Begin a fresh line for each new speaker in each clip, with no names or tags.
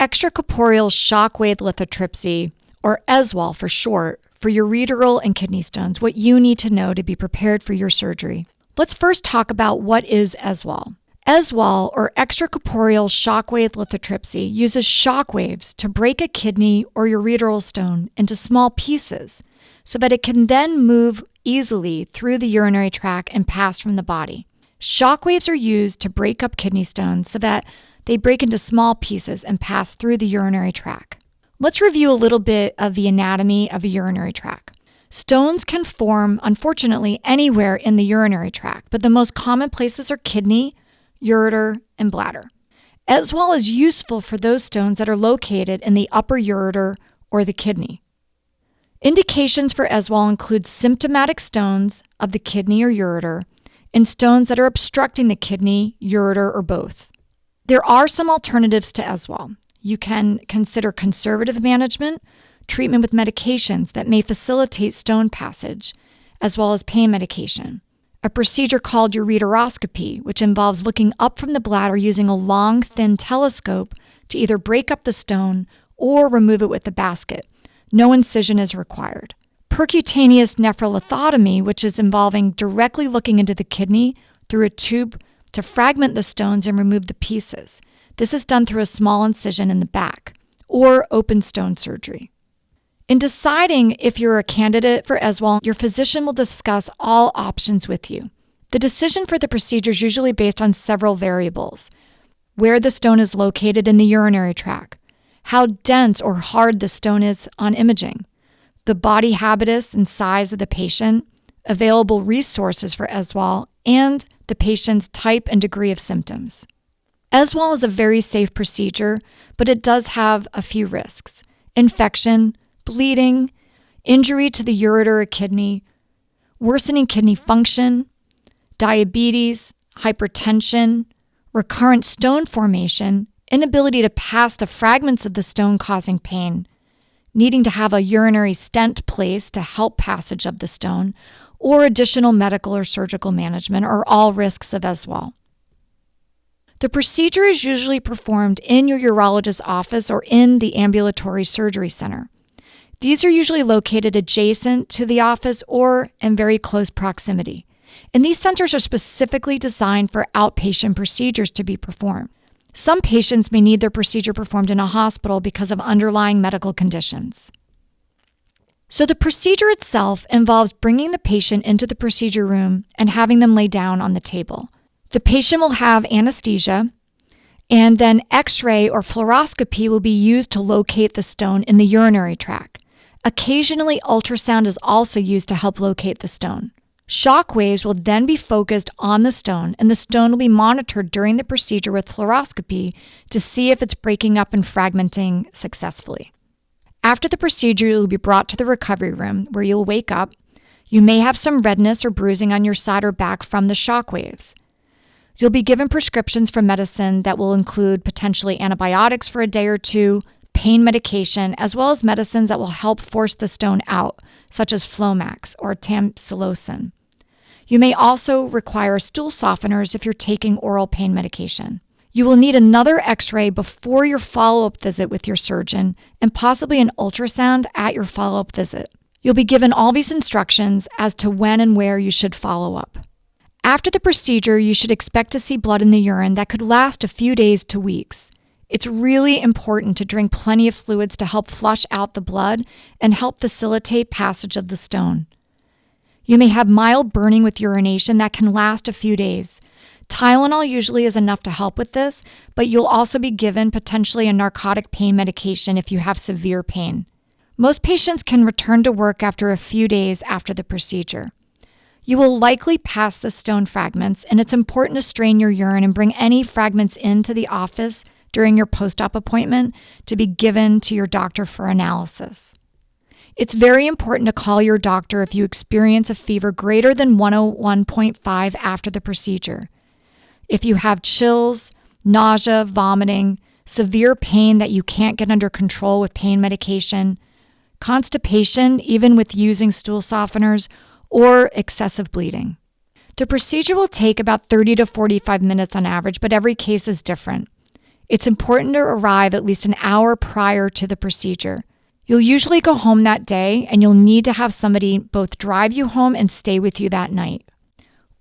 extracorporeal shockwave lithotripsy, or ESWL for short, for ureteral and kidney stones, what you need to know to be prepared for your surgery. Let's first talk about what is ESWL. ESWL, or extracorporeal shockwave lithotripsy, uses shockwaves to break a kidney or ureteral stone into small pieces so that it can then move easily through the urinary tract and pass from the body. Shockwaves are used to break up kidney stones so that they break into small pieces and pass through the urinary tract. Let's review a little bit of the anatomy of a urinary tract. Stones can form, unfortunately, anywhere in the urinary tract, but the most common places are kidney, ureter, and bladder. ESWL is useful for those stones that are located in the upper ureter or the kidney. Indications for ESWL include symptomatic stones of the kidney or ureter and stones that are obstructing the kidney, ureter, or both. There are some alternatives to ESWL. You can consider conservative management, treatment with medications that may facilitate stone passage, as well as pain medication. A procedure called ureteroscopy, which involves looking up from the bladder using a long, thin telescope to either break up the stone or remove it with the basket. No incision is required. Percutaneous nephrolithotomy, which is involving directly looking into the kidney through a tube to fragment the stones and remove the pieces. This is done through a small incision in the back, or open stone surgery. In deciding if you're a candidate for ESWL, your physician will discuss all options with you. The decision for the procedure is usually based on several variables: where the stone is located in the urinary tract, how dense or hard the stone is on imaging, the body habitus and size of the patient, available resources for ESWL, and the patient's type and degree of symptoms. ESWL is a very safe procedure, but it does have a few risks: infection, bleeding, injury to the ureter or kidney, worsening kidney function, diabetes, hypertension, recurrent stone formation, inability to pass the fragments of the stone causing pain, needing to have a urinary stent placed to help passage of the stone, or additional medical or surgical management are all risks of ESWL. The procedure is usually performed in your urologist's office or in the ambulatory surgery center. These are usually located adjacent to the office or in very close proximity. And these centers are specifically designed for outpatient procedures to be performed. Some patients may need their procedure performed in a hospital because of underlying medical conditions. So the procedure itself involves bringing the patient into the procedure room and having them lay down on the table. The patient will have anesthesia, and then X-ray or fluoroscopy will be used to locate the stone in the urinary tract. Occasionally, ultrasound is also used to help locate the stone. Shock waves will then be focused on the stone, and the stone will be monitored during the procedure with fluoroscopy to see if it's breaking up and fragmenting successfully. After the procedure, you'll be brought to the recovery room where you'll wake up. You may have some redness or bruising on your side or back from the shock waves. You'll be given prescriptions for medicine that will include potentially antibiotics for a day or two, pain medication, as well as medicines that will help force the stone out, such as Flomax or tamsulosin. You may also require stool softeners if you're taking oral pain medication. You will need another X-ray before your follow-up visit with your surgeon and possibly an ultrasound at your follow-up visit. You'll be given all these instructions as to when and where you should follow up. After the procedure, you should expect to see blood in the urine that could last a few days to weeks. It's really important to drink plenty of fluids to help flush out the blood and help facilitate passage of the stone. You may have mild burning with urination that can last a few days. Tylenol usually is enough to help with this, but you'll also be given potentially a narcotic pain medication if you have severe pain. Most patients can return to work after a few days after the procedure. You will likely pass the stone fragments, and it's important to strain your urine and bring any fragments into the office during your post-op appointment to be given to your doctor for analysis. It's very important to call your doctor if you experience a fever greater than 101.5 after the procedure. If you have chills, nausea, vomiting, severe pain that you can't get under control with pain medication, constipation, even with using stool softeners, or excessive bleeding. The procedure will take about 30 to 45 minutes on average, but every case is different. It's important to arrive at least an hour prior to the procedure. You'll usually go home that day, and you'll need to have somebody both drive you home and stay with you that night.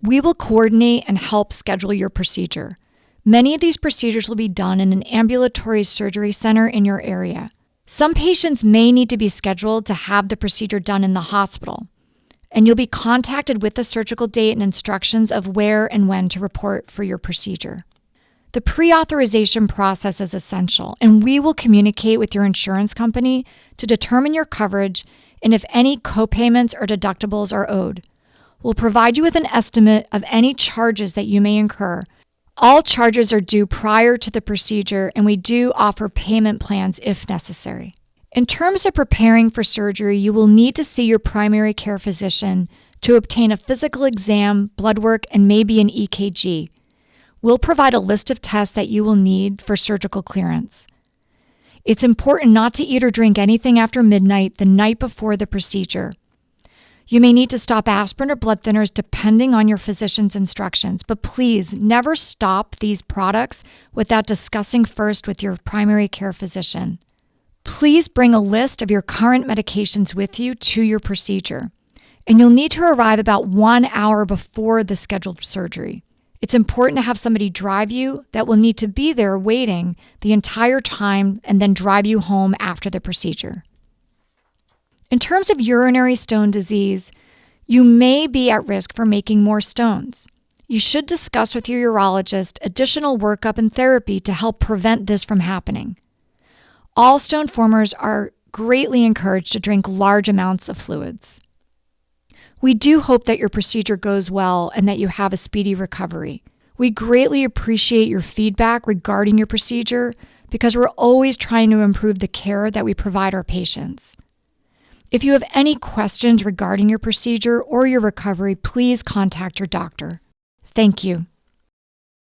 We will coordinate and help schedule your procedure. Many of these procedures will be done in an ambulatory surgery center in your area. Some patients may need to be scheduled to have the procedure done in the hospital, and you'll be contacted with the surgical date and instructions of where and when to report for your procedure. The pre-authorization process is essential, and we will communicate with your insurance company to determine your coverage and if any copayments or deductibles are owed. We'll provide you with an estimate of any charges that you may incur. All charges are due prior to the procedure, and we do offer payment plans if necessary. In terms of preparing for surgery, you will need to see your primary care physician to obtain a physical exam, blood work, and maybe an EKG. We'll provide a list of tests that you will need for surgical clearance. It's important not to eat or drink anything after midnight the night before the procedure. You may need to stop aspirin or blood thinners depending on your physician's instructions, but please never stop these products without discussing first with your primary care physician. Please bring a list of your current medications with you to your procedure, and you'll need to arrive about 1 hour before the scheduled surgery. It's important to have somebody drive you that will need to be there waiting the entire time and then drive you home after the procedure. In terms of urinary stone disease, you may be at risk for making more stones. You should discuss with your urologist additional workup and therapy to help prevent this from happening. All stone formers are greatly encouraged to drink large amounts of fluids. We do hope that your procedure goes well and that you have a speedy recovery. We greatly appreciate your feedback regarding your procedure because we're always trying to improve the care that we provide our patients. If you have any questions regarding your procedure or your recovery, please contact your doctor. Thank you.